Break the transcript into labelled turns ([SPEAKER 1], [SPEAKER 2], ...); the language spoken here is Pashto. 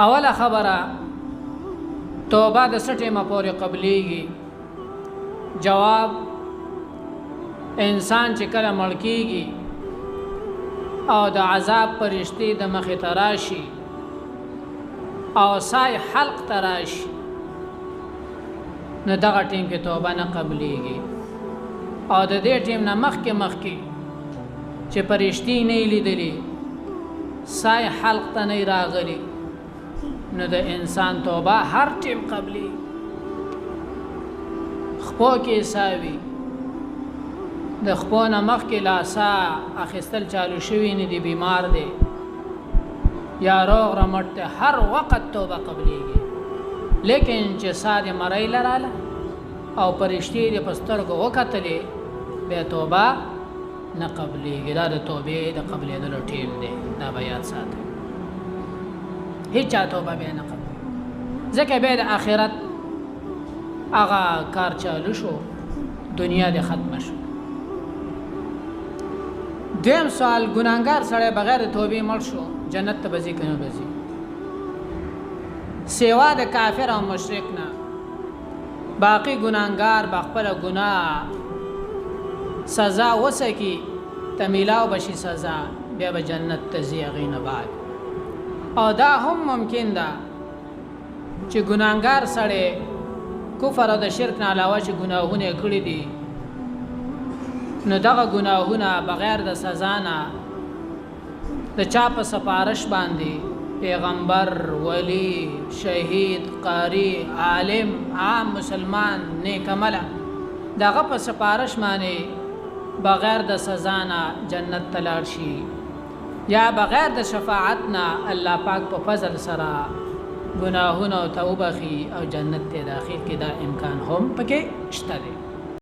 [SPEAKER 1] اوله خبره توبه د سټیمه پورې قبليږي. جواب انسان چې کله مړ کیږي او د عذاب پرشتي د مخې ته راشي او سای حلق ته راشي نو دغه ټیم کې توبه نه قبليږي. او د دې ټیم نه مخکې چې پرشتي نه لیدلې سای حلق ته نه راغلي نو د انسان توبه هر ټیم قبلي. خپو کې ساوي د خپو نه مخکې لاسا اخیستل چالو شوی نه دی، بیمار دی یا روغ رمټ هر وخت توبه قبليږي. لیکن چې ساده مړی لراله او پرشتي د پسترګو وکتلې به توبه نه قبليږي. دا د توبې د قبلېدلو ټیم دی، دا بیان ساته. هیڅ توبه به نه قبل ځکه به د آخرت هغه کار چالو شو، دنیا د ختم شو. دیم سوال ګناهګار سره بغیر توبې مړ شو جنت ته بځي کنه بځي؟ سیوا د کافر او مشرک نه باقی ګناهګار بخپل ګناه سزا وسکی تمیلاو بشي سزا بیا به جنت ته ځي غینه بعد. او دا هم ممکن ده چې ګناهګار سره کفر او د شرک نه علاوه چې ګناهونه کړی دي نو دغه ګناهونه بغیر د سزا نه د چا په سفارش باندې پیغمبر، ولی، شهید، قاری، عالم، عام مسلمان، نیک عمل دغه په سفارش باندې بغیر د سزا نه جنت تلار شي یا بغیر د شفاعت نه الله پاک په فضل سره گناهونه توبه خي او جنت ته داخل کې دا امکان هم پکې شته دی.